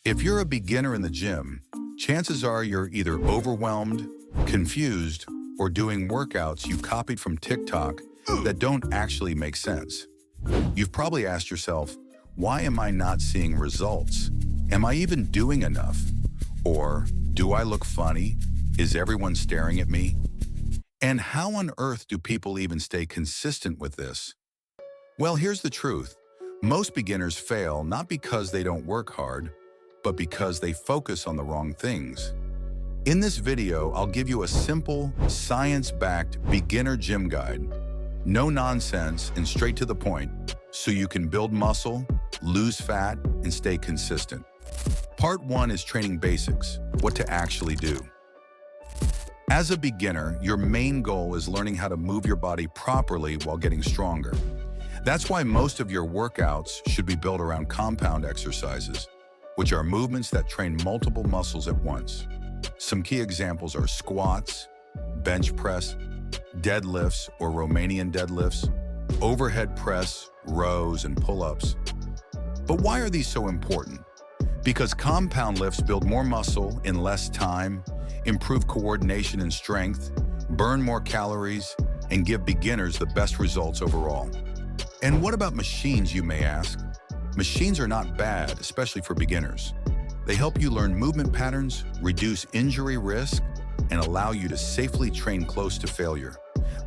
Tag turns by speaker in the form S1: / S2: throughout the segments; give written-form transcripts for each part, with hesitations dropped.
S1: If you're a beginner in the gym, chances are you're either overwhelmed, confused, or doing workouts you copied from TikTok that don't actually make sense. You've probably asked yourself, why am I not seeing results? Am I even doing enough? Or, do I look funny? Is everyone staring at me? And how on earth do people even stay consistent with this? Well, here's the truth. Most beginners fail not because they don't work hard, but because they focus on the wrong things. In this video, I'll give you a simple, science-backed beginner gym guide. No nonsense and straight to the point, so you can build muscle, lose fat, and stay consistent. Part 1 is training basics, what to actually do. As a beginner, your main goal is learning how to move your body properly while getting stronger. That's why most of your workouts should be built around compound exercises, which are movements that train multiple muscles at once. Some key examples are squats, bench press, deadlifts or Romanian deadlifts, overhead press, rows, and pull-ups. But why are these so important? Because compound lifts build more muscle in less time, improve coordination and strength, burn more calories, and give beginners the best results overall. And what about machines, you may ask? Machines are not bad, especially for beginners. They help you learn movement patterns, reduce injury risk, and allow you to safely train close to failure.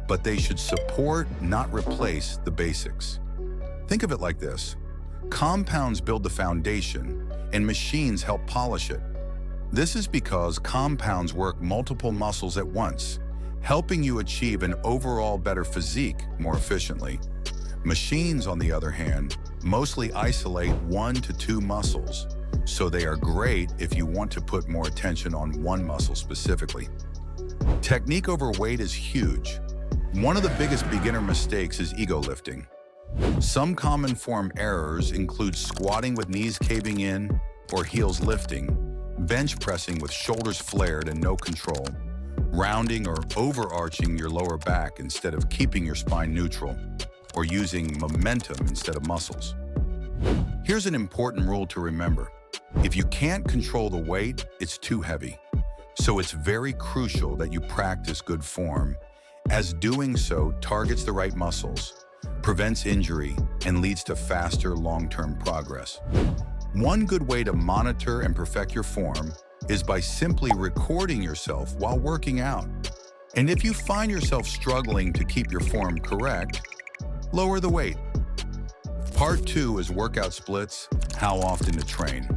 S1: But they should support, not replace, the basics. Think of it like this. Compounds build the foundation, and machines help polish it. This is because compounds work multiple muscles at once, helping you achieve an overall better physique more efficiently. Machines, on the other hand, mostly isolate 1 to 2 muscles, so they are great if you want to put more attention on one muscle specifically. Technique over weight is huge. One of the biggest beginner mistakes is ego lifting. Some common form errors include squatting with knees caving in or heels lifting, bench pressing with shoulders flared and no control, rounding or overarching your lower back instead of keeping your spine neutral, or using momentum instead of muscles. Here's an important rule to remember. If you can't control the weight, it's too heavy. So it's very crucial that you practice good form, as doing so targets the right muscles, prevents injury, and leads to faster long-term progress. One good way to monitor and perfect your form is by simply recording yourself while working out. And if you find yourself struggling to keep your form correct, lower the weight. Part 2 is workout splits, how often to train.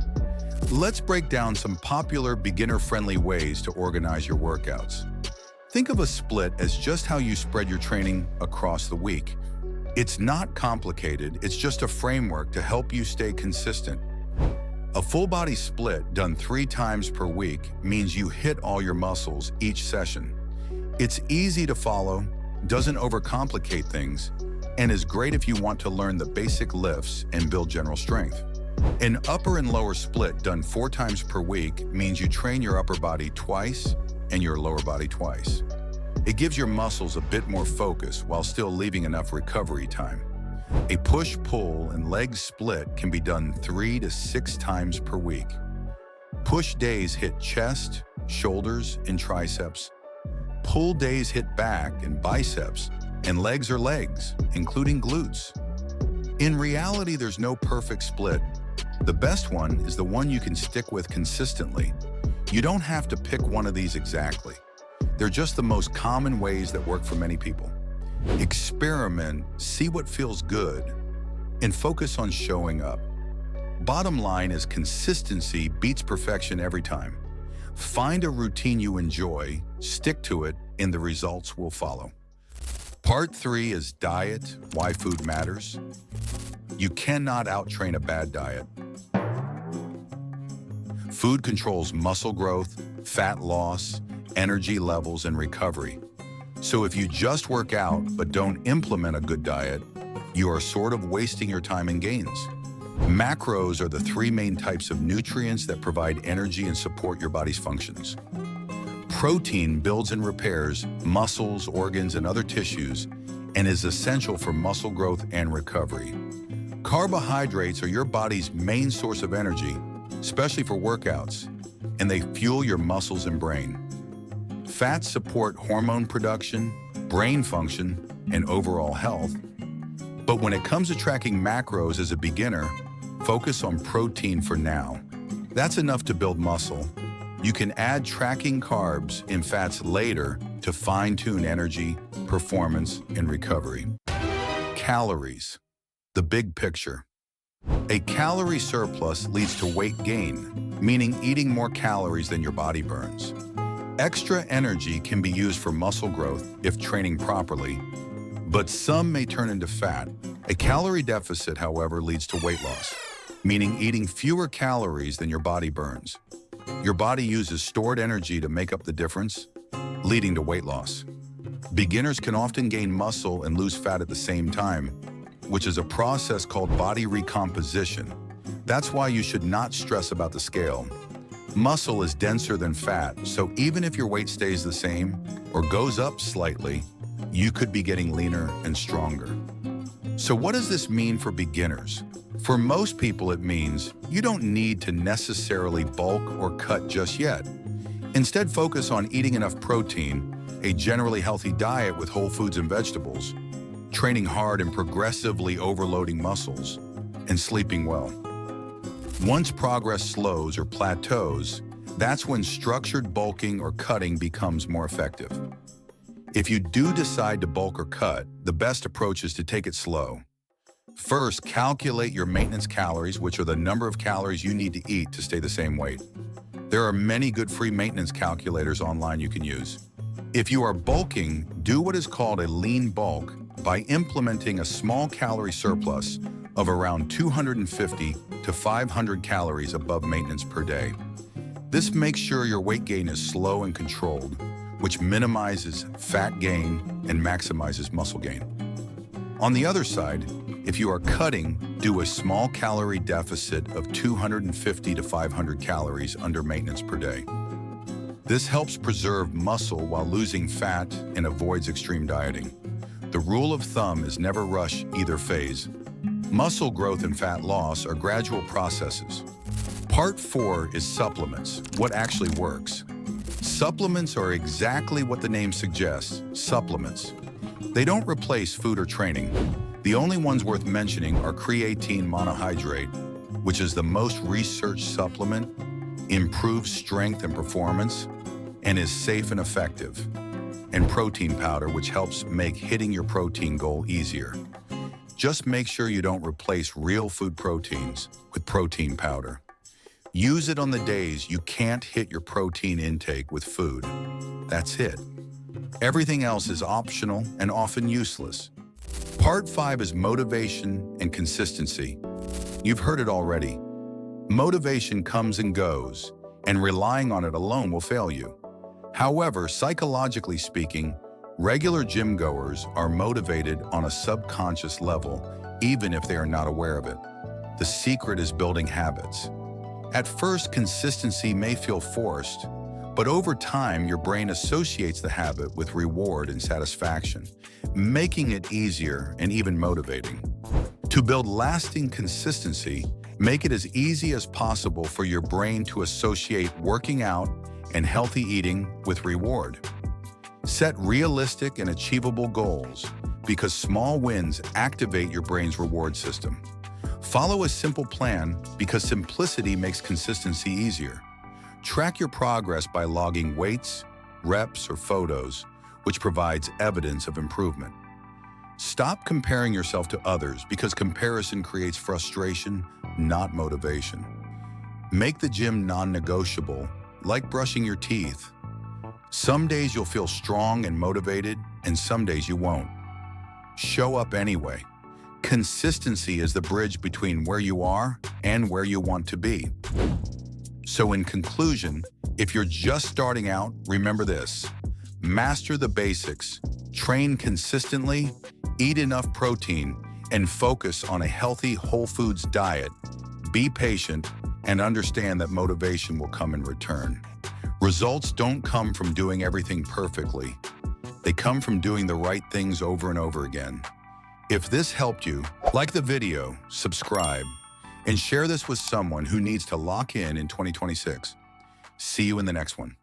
S1: Let's break down some popular beginner-friendly ways to organize your workouts. Think of a split as just how you spread your training across the week. It's not complicated, it's just a framework to help you stay consistent. A full-body split done 3 times per week means you hit all your muscles each session. It's easy to follow, doesn't overcomplicate things, and is great if you want to learn the basic lifts and build general strength. An upper and lower split done 4 times per week means you train your upper body twice and your lower body twice. It gives your muscles a bit more focus while still leaving enough recovery time. A push-pull and leg split can be done 3 to 6 times per week. Push days hit chest, shoulders, and triceps. Pull days hit back and biceps, and legs are legs, including glutes. In reality, there's no perfect split. The best one is the one you can stick with consistently. You don't have to pick one of these exactly. They're just the most common ways that work for many people. Experiment, see what feels good, and focus on showing up. Bottom line is consistency beats perfection every time. Find a routine you enjoy, stick to it, and the results will follow. Part 3 is diet, why food matters. You cannot out-train a bad diet. Food controls muscle growth, fat loss, energy levels, and recovery. So if you just work out but don't implement a good diet, you are sort of wasting your time and gains. Macros are the 3 main types of nutrients that provide energy and support your body's functions. Protein builds and repairs muscles, organs, and other tissues, and is essential for muscle growth and recovery. Carbohydrates are your body's main source of energy, especially for workouts, and they fuel your muscles and brain. Fats support hormone production, brain function, and overall health. But when it comes to tracking macros as a beginner, focus on protein for now. That's enough to build muscle. You can add tracking carbs and fats later to fine-tune energy, performance, and recovery. Calories. The big picture. A calorie surplus leads to weight gain, meaning eating more calories than your body burns. Extra energy can be used for muscle growth if training properly, but some may turn into fat. A calorie deficit, however, leads to weight loss, meaning eating fewer calories than your body burns. Your body uses stored energy to make up the difference, leading to weight loss. Beginners can often gain muscle and lose fat at the same time, which is a process called body recomposition. That's why you should not stress about the scale. Muscle is denser than fat, so even if your weight stays the same or goes up slightly, you could be getting leaner and stronger. So what does this mean for beginners? For most people, it means you don't need to necessarily bulk or cut just yet. Instead, focus on eating enough protein, a generally healthy diet with whole foods and vegetables, training hard and progressively overloading muscles, and sleeping well. Once progress slows or plateaus, that's when structured bulking or cutting becomes more effective. If you do decide to bulk or cut, the best approach is to take it slow. First, calculate your maintenance calories, which are the number of calories you need to eat to stay the same weight. There are many good free maintenance calculators online you can use. If you are bulking, do what is called a lean bulk by implementing a small calorie surplus of around 250 to 500 calories above maintenance per day. This makes sure your weight gain is slow and controlled, which minimizes fat gain and maximizes muscle gain. On the other side, if you are cutting, do a small calorie deficit of 250 to 500 calories under maintenance per day. This helps preserve muscle while losing fat and avoids extreme dieting. The rule of thumb is never rush either phase. Muscle growth and fat loss are gradual processes. Part 4 is supplements, what actually works. Supplements are exactly what the name suggests, supplements. They don't replace food or training. The only ones worth mentioning are creatine monohydrate, which is the most researched supplement, improves strength and performance, and is safe and effective, and protein powder, which helps make hitting your protein goal easier. Just make sure you don't replace real food proteins with protein powder. Use it on the days you can't hit your protein intake with food. That's it. Everything else is optional and often useless. Part 5 is motivation and consistency. You've heard it already. Motivation comes and goes, and relying on it alone will fail you. However, psychologically speaking, regular gym goers are motivated on a subconscious level, even if they are not aware of it. The secret is building habits. At first, consistency may feel forced, but over time, your brain associates the habit with reward and satisfaction, making it easier and even motivating. To build lasting consistency, make it as easy as possible for your brain to associate working out and healthy eating with reward. Set realistic and achievable goals because small wins activate your brain's reward system. Follow a simple plan because simplicity makes consistency easier. Track your progress by logging weights, reps, or photos, which provides evidence of improvement. Stop comparing yourself to others because comparison creates frustration, not motivation. Make the gym non-negotiable, like brushing your teeth. Some days you'll feel strong and motivated, and some days you won't. Show up anyway. Consistency is the bridge between where you are and where you want to be. So in conclusion, if you're just starting out, remember this: master the basics, train consistently, eat enough protein, and focus on a healthy whole foods diet. Be patient and understand that motivation will come in return. Results don't come from doing everything perfectly. They come from doing the right things over and over again. If this helped you, like the video, subscribe, and share this with someone who needs to lock in 2026. See you in the next one.